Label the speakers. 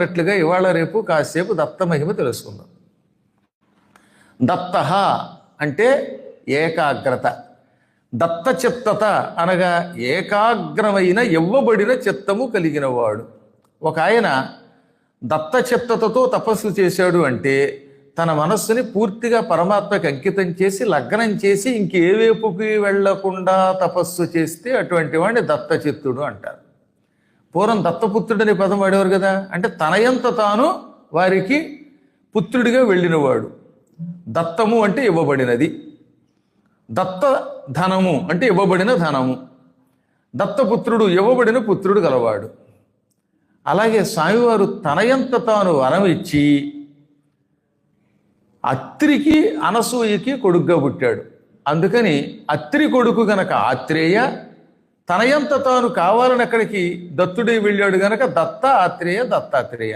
Speaker 1: అన్నట్లుగా ఇవాళ రేపు కాసేపు దత్త మహిమ తెలుసుకుందాం. దత్త అంటే ఏకాగ్రత. దత్త చిత్తత అనగా ఏకాగ్రమైన ఇవ్వబడిన చిత్తము కలిగినవాడు. ఒక ఆయన దత్త చిత్తతతో తపస్సు చేశాడు అంటే తన మనస్సుని పూర్తిగా పరమాత్మకి అంకితం చేసి లగ్నం చేసి ఇంకే వైపుకి వెళ్లకుండా తపస్సు చేస్తే అటువంటి వాడిని దత్తచిత్తుడు అంటారు. పూర్వం దత్తపుత్రుడని పదం వాడేవారు కదా, అంటే తనయంత తాను వారికి పుత్రుడిగా వెళ్ళినవాడు. దత్తము అంటే ఇవ్వబడినది, దత్త ధనము అంటే ఇవ్వబడిన ధనము, దత్తపుత్రుడు ఇవ్వబడిన పుత్రుడు గలవాడు. అలాగే స్వామివారు తనయంత తాను వరం ఇచ్చి అత్రికి అనసూయకి కొడుకుగా పుట్టాడు. అందుకని అత్రి కొడుకు గనక ఆత్రేయ, తనయంత తాను కావాలని అక్కడికి దత్తుడై వెళ్ళాడు గనక దత్త ఆత్రేయ దత్తాత్రేయ.